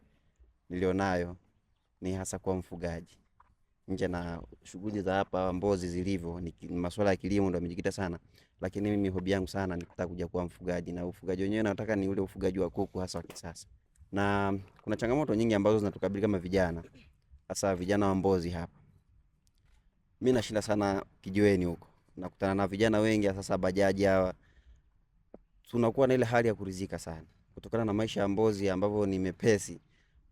nilionayo ni hasa kwa mfugaji. Nje na shughuli za hapa Mbozi zilivyo, ni masuala ya kilimo ndio nimejikita sana. Lakini mimi hobi yangu sana ni kutaka kuja kuwa mfugaji, na ufugaji wenyewe nataka ni ule ufugaji wa kuku hasa wa kisasa. Na kuna changamoto nyingi ambazo zinatukabili kama vijana, hasa vijana wa Mbozi hapa. Mimi nashinda sana kijiweni huko, nakutana na vijana wengi sasa bajaji hawa. Tunakuwa na ile hali ya kuridhika sana kutokana na maisha ya Mbozi ambavyo ni mepesi.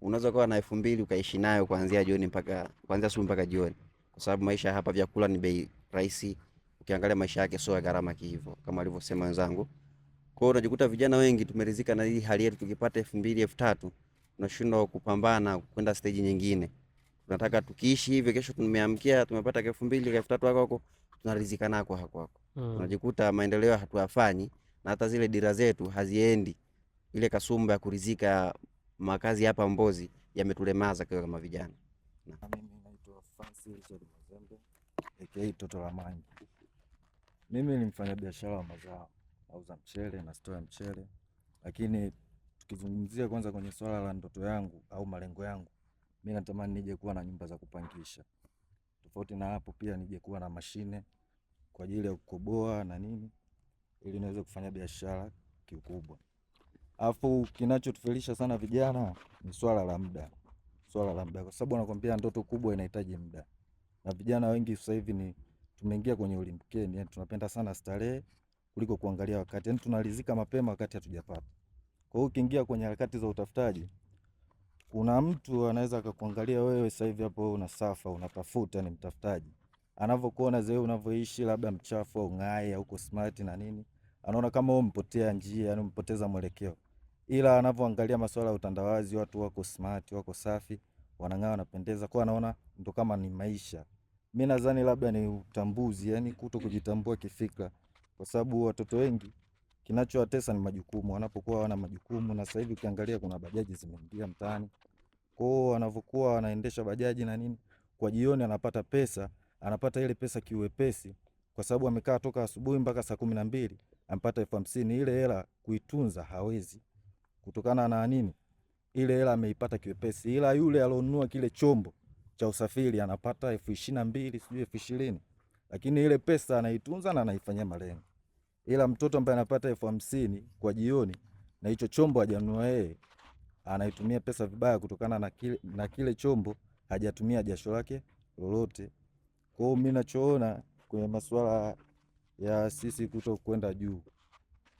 Unaweza kuwa na 2,000 ukaishi nayo kuanzia asubuhi mpaka jioni, kwa sababu maisha hapa vyakula ni bei rahisi. Ukiangalia maisha yake sio ya gharama hivyo kama alivyosema wenzangu. Kwa hiyo unajikuta vijana wengi tumeridhika na hii hali yetu. Tukipata 2,000 3,000 tunashindwa kupambana kwenda stage nyingine. Tunataka tukiishi hivi, kesho tumeamkia tumepata 2,000 3,000 huko, tunaridhika nako hapo. Unajikuta maendeleo hatuyafanyi, na hata zile dira zetu haziendi. Ile kasumba ya kuridhika makazi hapa Mbozi yametulemaza kama vijana. Mimi naitwa Francis Mazembe, aka Toto la Mangi. Mimi ni mfanyabiashara wa mazao, nauza mchele na store ya mchele. Lakini tukizungumzia kwanza kwenye swala la ndoto yangu au malengo yangu, mimi natamani nije kuwa na nyumba za kupangisha. Tofauti na hapo pia nije kuwa na mashine kwa ajili ya kukoboa na nini, ili niweze kufanya biashara kikubwa. Alafu kinachotufelisha sana vijana ni swala la muda. Swala la muda, kwa sababu anakuambia ndoto kubwa inahitaji muda. Na vijana wengi sasa hivi ni tumeingia kwenye ulimbukeni, yani tunapenda sana starehe kuliko kuangalia wakati. Yani tunalizika mapema wakati hatujapata. Kwa hiyo ukiingia kwenye harakati za utafutaji, kuna mtu anaweza akakuangalia wewe sasa hivi hapo una safa, unatafuta, ni mtafutaji. Anavyokuona zewe unavyoishi labda mchafu au ngai au uko smart na nini, anaona kama wewe mpotea njia, yani mpoteza mwelekeo. Ila anavyoangalia masuala ya utandawazi, watu wako smart, wako safi, wanang'aa, wanapendeza, kwa anaona ndo kama ni maisha. Mimi nadhani labda ni utambuzi, yani kuto kujitambua kifikra, kwa sababu watoto wengi kinachowatesa ni majukumu. Wanapokuwa hawana majukumu, na sasa hivi ukiangalia kuna bajaji zimeingia mtaani. Kwa hiyo wanavyokuwa wanaendesha bajaji na nini, kwa jioni anapata pesa, anapata ile pesa kiuwepesi, kwa sababu amekaa toka asubuhi mpaka saa 12, ampata 50,000. Ile hela kuitunza hawezi, kutokana na nini? Ile hela ameipata kiwepesi. Ila yule alionunua kile chombo cha usafiri anapata 22,000, sijui 20,000, lakini ile pesa anaitunza na anaifanyia malengo. Ila mtoto ambaye anapata 50,000 kwa jioni na hicho chombo hajanunua yeye, anaitumia pesa vibaya, kutokana na kile chombo hajatumia jasho lake lolote. Kwa hiyo mimi nachoona kwenye masuala ya sisi kuto kwenda juu,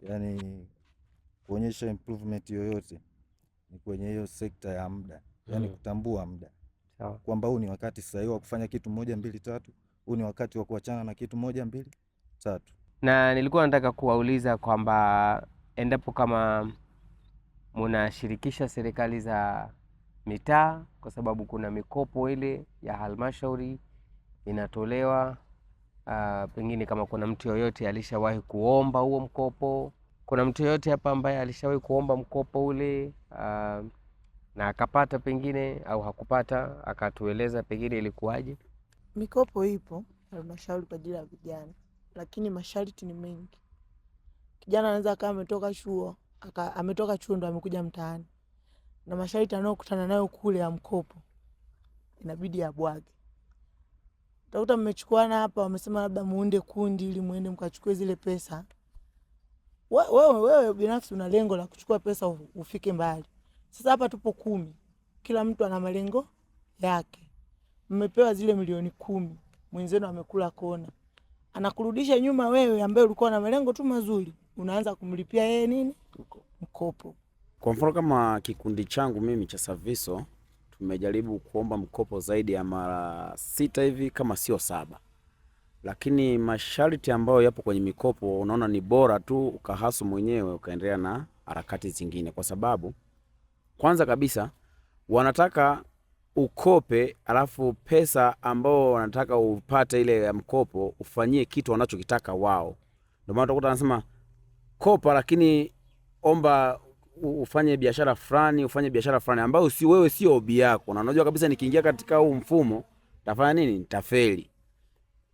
yani kuonyesha improvement yoyote, ni kwenye hiyo sekta ya muda, yani kutambua muda. Sawa. Kwamba huu ni wakati sahihi wa kufanya kitu 1 2 3, huu ni wakati wa kuachana na kitu 1 2 3. Na nilikuwa nataka kuwauliza kwamba endapo kama munashirikisha serikali za mitaa, kwa sababu kuna mikopo ile ya halmashauri inatolewa, pengine kama kuna mtu yoyote alishawahi kuomba huo mkopo, kuna mtu yoyote hapa ambaye alishawahi kuomba mkopo ule na akapata pengine, au hakupata, akatueleza pengine ilikuwaje? Mikopo ipo halmashauri kwa ajili ya vijana, lakini masharti ni mengi. Kijana anaweza kama ametoka chuo ndo amekuja mtaani, na masharti anayokutana nayo kule ya mkopo inabidi abwage. Utakuta mmechukuana hapa, wamesema labda muunde kundi ili muende mkachukue zile pesa. Wewe binafsi una lengo la kuchukua pesa ufike mbali. Sasa hapa tupo 10, kila mtu ana malengo yake. Mmepewa zile milioni 10, mwenzenu amekula kona, anakurudisha nyuma wewe ambaye ulikuwa na malengo tu mazuri, unaanza kumlipia yeye nini? Mkopo. Kwa mfano kama kikundi changu mimi cha Saviso, tumejaribu kuomba mkopo zaidi ya mara 6 hivi kama sio 7. Lakini masharti ambayo yapo kwenye mikopo, unaona ni bora tu ukahasu mwenyewe ukaendelea na harakati zingine, kwa sababu kwanza kabisa wanataka ukope, alafu pesa ambao wanataka upate ile ya mkopo ufanyie kitu wanachokitaka wao. Ndio maana utakuta anasema kopa, lakini omba ufanye biashara fulani ambayo si wewe, sio hobi yako. Na unajua kabisa nikiingia katika huu mfumo tafanya nini? Nitafeli.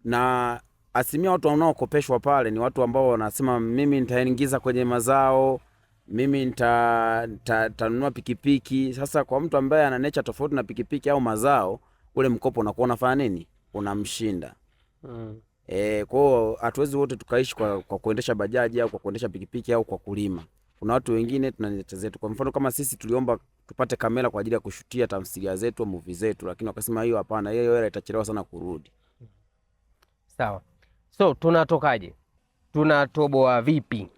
Na asilimia watu wanaokopeshwa pale ni watu ambao wanasema mimi nitaingiza kwenye mazao, mimi nitanunua pikipiki. Sasa kwa mtu ambaye ana nature tofauti na pikipiki au mazao, ule mkopo unakuwa unafanya nini? Unamshinda. Kwa hiyo hatuwezi wote tukaishi kwa kuendesha bajaji au kwa kuendesha pikipiki au kwa kulima. Kuna watu wengine tunaneta zetu. Kwa mfano kama sisi tuliomba tupate kamera kwa ajili ya kushutia tamthilia zetu au movie zetu, lakini wakasema hiyo hapana, hiyo hela itachelewa sana kurudi. Sawa. So tunatokaje? Tunatoboa vipi?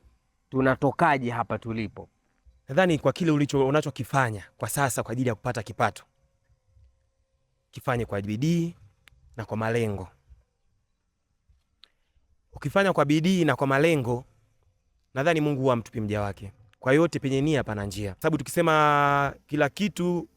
Tunatokaje hapa tulipo? Nadhani kwa kile unachokifanya kwa sasa kwa ajili ya kupata kipato, kifanye kwa bidii na kwa malengo. Ukifanya kwa bidii na kwa malengo, nadhani Mungu huwa mtupi mja wake. Kwa yote penye nia pana njia. Sababu tukisema kila kitu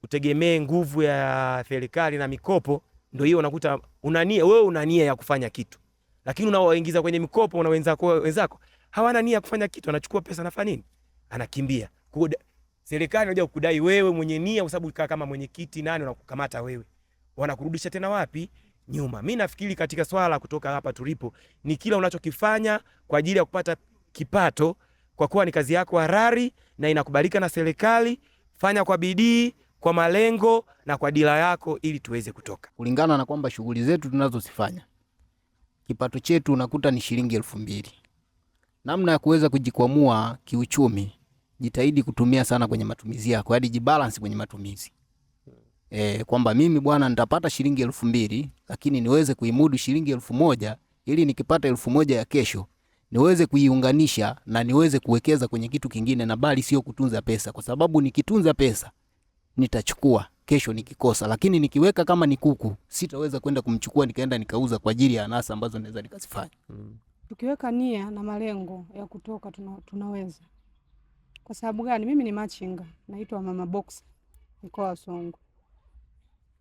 utegemee nguvu ya serikali na mikopo, ndio hiyo unakuta wewe una nia ya kufanya kitu, lakini unaoingiza kwenye mikopo na wenzako hawana nia ya kufanya kitu, anachukua pesa nafanya nini? Anakimbia. Serikali inakuja kukudai wewe mwenye nia, kwa sababu ukikaa kama mwenyekiti nani unakukamata wewe, wanakurudisha tena wapi? Nyuma. Mimi nafikiri katika swala kutoka hapa tulipo ni kila unachokifanya kwa ajili ya kupata kipato, kwa kuwa ni kazi yako halali na inakubalika na serikali, fanya kwa bidii, kwa malengo na kwa dira yako ili tuweze kutoka. Kulingana na kwamba shughuli zetu tunazozifanya kipato chetu unakuta ni shilingi 2,000. Namna ya kuweza kujikwamua kiuchumi, jitahidi kutumia sana kwenye matumizi yako, hadi jibalance kwenye matumizi. Kwamba mimi bwana nitapata shilingi 2,000 lakini niweze kuimudu shilingi 1,000 ili nikipata 1,000 ya kesho niweze kuiunganisha na niweze kuwekeza kwenye kitu kingine, na bali sio kutunza pesa, kwa sababu nikitunza pesa nitachukua kesho nikikosa, lakini nikiweka kama ni kuku sitaweza kwenda kumchukua nikaenda nikauza kwa ajili ya anasa ambazo naweza nikazifanya. Tukiweka nia na malengo ya kutoka tunaweza. Kwa sababu gani? Mimi ni machinga, naitwa Mama Boxer mkoa wa Songwe.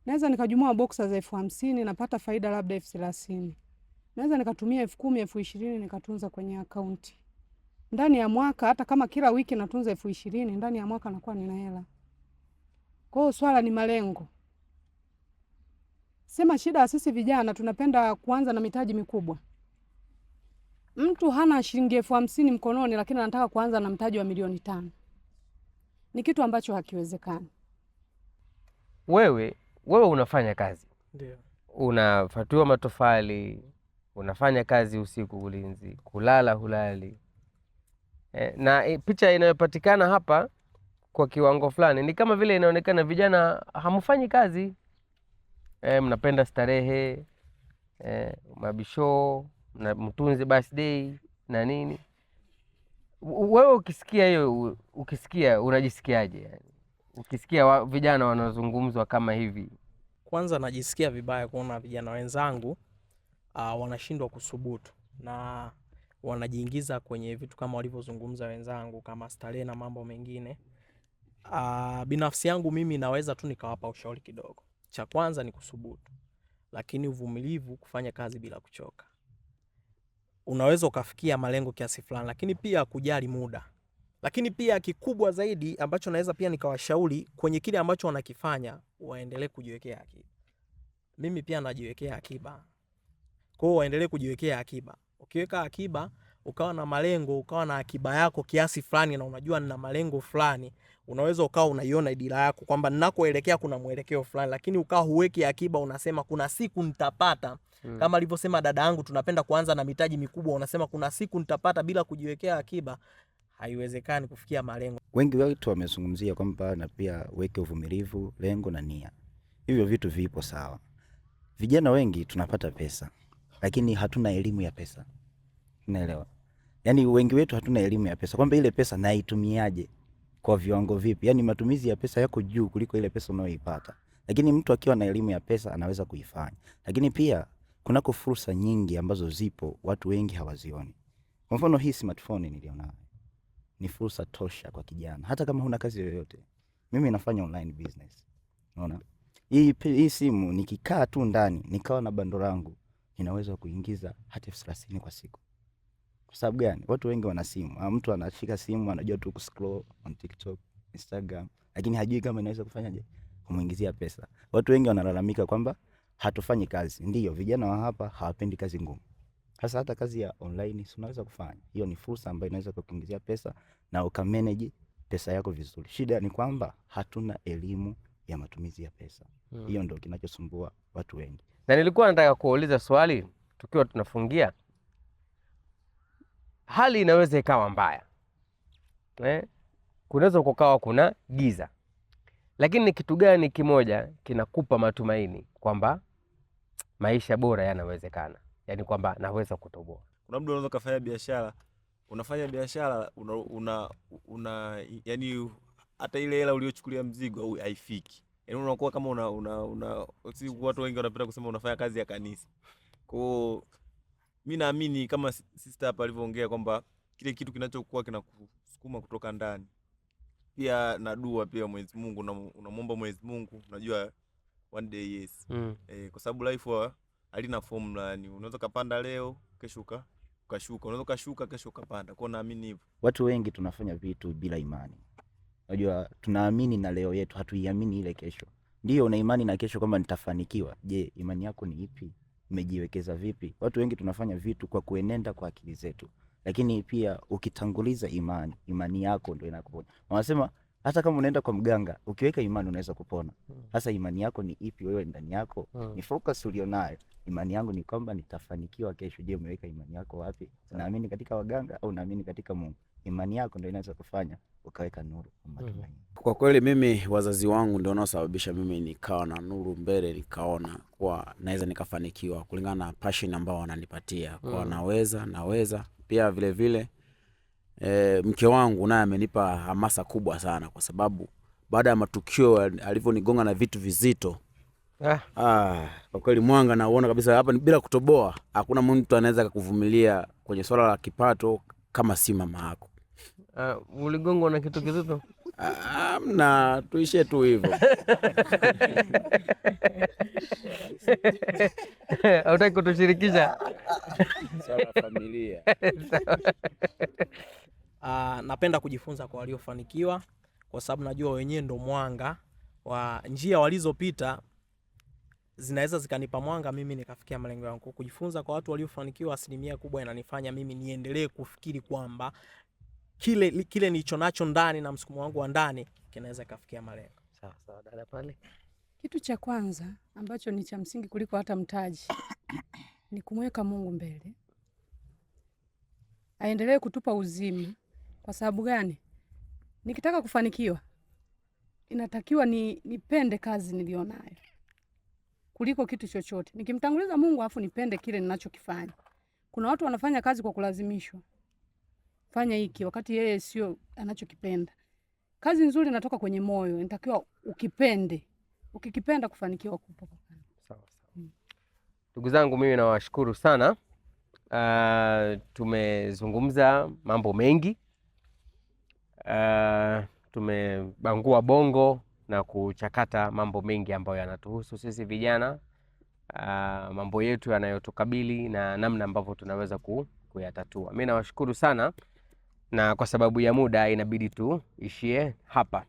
Naweza nikajumua boxer za 50,000 napata faida labda 30,000. Naweza nikatumia 10,000, 20,000 nikatunza kwenye akaunti. Ndani ya mwaka hata kama kila wiki natunza 20,000, ndani ya mwaka nakuwa nina hela. Kwa hiyo swala ni malengo. Sema shida sisi vijana tunapenda kuanza na mitaji mikubwa. Mtu hana shilingi 50,000 mkononi lakini anataka kuanza na mtaji wa milioni 5. Ni kitu ambacho hakiwezekani. Wewe unafanya kazi. Ndio. Unafatua matofali, unafanya kazi usiku ulinzi, kulala hulali. Na picha inayopatikana hapa kwa kiwango fulani ni kama vile inaonekana vijana hamfanyi kazi. Mnapenda starehe, mabisho, mtunze birthday na nini. Wewe ukisikia hiyo, unajisikiaje yani? Ukisikia vijana wanazungumzwa kama hivi? Kwanza najisikia vibaya kuona vijana wenzangu wanashindwa kusubutu na wanajiingiza kwenye vitu kama walivyozungumza wenzangu kama starehe na mambo mengine. Binafsi yangu mimi naweza tu nikawapa ushauri kidogo. Cha kwanza ni kusubutu, lakini uvumilivu, kufanya kazi bila kuchoka. Unaweza ukafikia malengo kiasi fulani, lakini pia kujali muda. Lakini pia kikubwa zaidi ambacho naweza pia nikawashauri kwenye kile ambacho wanakifanya, waendelee kujiwekea akiba. Mimi pia najiwekea akiba. Kwa hiyo waendelee kujiwekea akiba. Ukiweka akiba, ukawa na malengo, ukawa na akiba yako kiasi fulani na unajua nina malengo fulani, unaweza ukawa unaiona dira yako kwamba ninakoelekea kuna mwelekeo fulani, lakini ukawa huweki akiba, unasema kuna siku nitapata. Kama alivyosema dada yangu, tunapenda kuanza na mitaji mikubwa, unasema kuna siku nitapata, bila kujiwekea akiba haiwezekani kufikia malengo. Wengi wetu wamezungumzia kwamba na pia weke uvumilivu, lengo na nia. Hivyo vitu vipo sawa. Vijana wengi tunapata pesa, lakini hatuna elimu ya pesa. Unaelewa? Yaani wengi wetu hatuna elimu ya pesa, kwamba ile pesa naitumiaje kwa viwango vipi. Yaani matumizi ya pesa yako juu kuliko ile pesa unayoipata. Lakini mtu akiwa na elimu ya pesa anaweza kuifanya. Lakini pia kunako fursa nyingi ambazo zipo watu wengi hawazioni. Kwa mfano hii smartphone nilionayo ni fursa tosha kwa kijana, hata kama huna kazi yoyote. Mimi nafanya online business. Unaona? Hii simu nikikaa tu ndani, nikawa na bando langu, ninaweza kuingiza hata 30,000 kwa siku. Kwa sababu gani? Watu wengi wana simu. Mtu anashika simu anajua tu kuscroll on TikTok, Instagram, lakini hajui kama inaweza kufanyaje kumuingizia pesa. Watu wengi wanalalamika kwamba hatufanyi kazi. Ndiyo, vijana wa hapa hawapendi kazi ngumu. Sasa hata kazi ya online unaweza kufanya. Hiyo ni fursa ambayo inaweza kukuingizia pesa na ukamanage pesa yako vizuri. Shida ni kwamba hatuna elimu ya matumizi ya pesa. Hiyo ndio kinachosumbua watu wengi. Na nilikuwa nataka kuuliza swali tukiwa tunafungia. Hali inaweza ikawa mbaya. Kunaweza kukawa kuna giza. Lakini ni kitu gani kimoja kinakupa matumaini kwamba maisha bora yanawezekana? Yaani kwamba naweza kutoboa. Kuna mtu anaweza kufanya biashara, unafanya biashara yani hata ile hela uliyochukulia mzigo au haifiki. Yaani unakuwa kama si watu wengi wanapenda kusema unafanya kazi ya kanisa. Kwa hiyo mimi naamini kama sister hapa alivyoongea kwamba kile kitu kinachokuwa kinakusukuma kutoka ndani. Pia na dua pia Mwenyezi Mungu, unamwomba Mwenyezi Mungu, unajua one day yes. Kwa sababu life halina formula, yani unaweza kupanda leo kesho ukashuka, unaweza kushuka kesho ukapanda. Kwa naamini hivyo. Watu wengi tunafanya vitu bila imani. Unajua tunaamini na leo yetu, hatuiamini ile kesho. Ndio una imani na kesho kwamba nitafanikiwa. Je, imani yako ni ipi? Umejiwekeza vipi? Watu wengi tunafanya vitu kwa kuenenda kwa akili zetu. Lakini pia ukitanguliza imani yako ndio inakuponya. Wanasema Hata kama unaenda kwa mganga, ukiweka imani unaweza kupona. Sasa imani yako ni ipi wewe ndani yako? Ni focus ulionayo. Imani yangu ni kwamba nitafanikiwa kesho. Je, umeweka imani yako wapi? Unaamini katika waganga au unaamini katika Mungu? Imani yako ndio inaweza kufanya ukaweka nuru kwa matumaini. Kwa kweli mimi wazazi wangu ndio wanaosababisha mimi nikawa na nuru mbele, nikaona kwa naweza nikafanikiwa kulingana na passion ambao wananipatia. Kwa naweza pia vile vile mke wangu naye amenipa hamasa kubwa sana, kwa sababu baada ya matukio alivyonigonga na vitu vizito, kwa kweli mwanga naona kabisa hapa bila kutoboa. Hakuna mtu anaweza kukuvumilia kwenye swala la kipato kama si mama yako. Uligongwa na kitu kizito? Na tuishie tu hivyo. Hautaki kutushirikisha? Swala la familia. Napenda kujifunza kwa waliofanikiwa, kwa sababu najua wenyewe ndo mwanga wa njia walizopita, zinaweza zikanipa mwanga mimi nikafikia malengo yangu. Kujifunza kwa watu waliofanikiwa asilimia kubwa inanifanya mimi niendelee kufikiri kwamba kile nilicho nacho ndani na msukumo wangu wa ndani kinaweza kafikia malengo. Sawa dada pale. Kitu cha kwanza ambacho ni cha msingi kuliko hata mtaji ni kumweka Mungu mbele. Aendelee kutupa uzima. Kwa sababu gani? Nikitaka kufanikiwa inatakiwa nipende kazi nilionayo kuliko kitu chochote. Nikimtanguliza Mungu afu nipende kile ninachokifanya. Kuna watu wanafanya kazi kwa kulazimishwa. Fanya hiki wakati yeye sio anachokipenda. Kazi nzuri inatoka kwenye moyo, inatakiwa ukipende. Ukikipenda kufanikiwa kupo. Sawa. Ndugu zangu, mimi nawashukuru sana. Tumezungumza mambo mengi. Tumebangua bongo na kuchakata mambo mengi ambayo yanatuhusu sisi vijana, mambo yetu yanayotukabili na namna ambavyo tunaweza kuyatatua. Mimi nawashukuru sana, na kwa sababu ya muda inabidi tuishie hapa.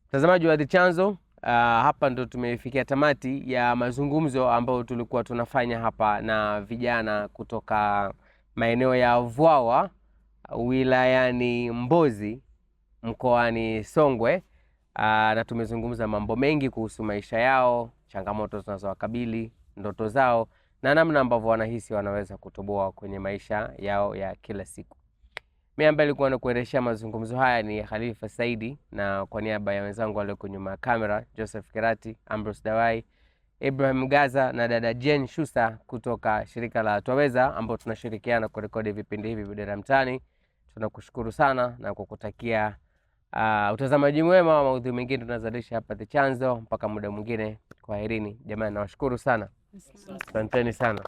Mtazamaji wa The Chanzo, hapa ndo tumefikia tamati ya mazungumzo ambayo tulikuwa tunafanya hapa na vijana kutoka maeneo ya Vwawa wilayani Mbozi mkoani Songwe, na tumezungumza mambo mengi kuhusu maisha yao, changamoto zinazowakabili, ndoto zao na namna ambavyo wanahisi wanaweza kutoboa kwenye maisha yao ya kila siku. Mimi ambaye nilikuwa nakuendeshea mazungumzo haya ni Khalifa Saidi, na kwa niaba ya wenzangu walioko nyuma ya kamera, Joseph Kirati, Ambrose Dawai, Ibrahim Gaza na dada Jen Shusa kutoka shirika la Twaweza ambao tunashirikiana kurekodi vipindi hivi Bendera Mtaani. Tunakushukuru sana na kukutakia utazamaji mwema wa maudhui mengine tunazalisha hapa The Chanzo. Mpaka muda mwingine, kwaherini jamani, nawashukuru sana. Asanteni sana.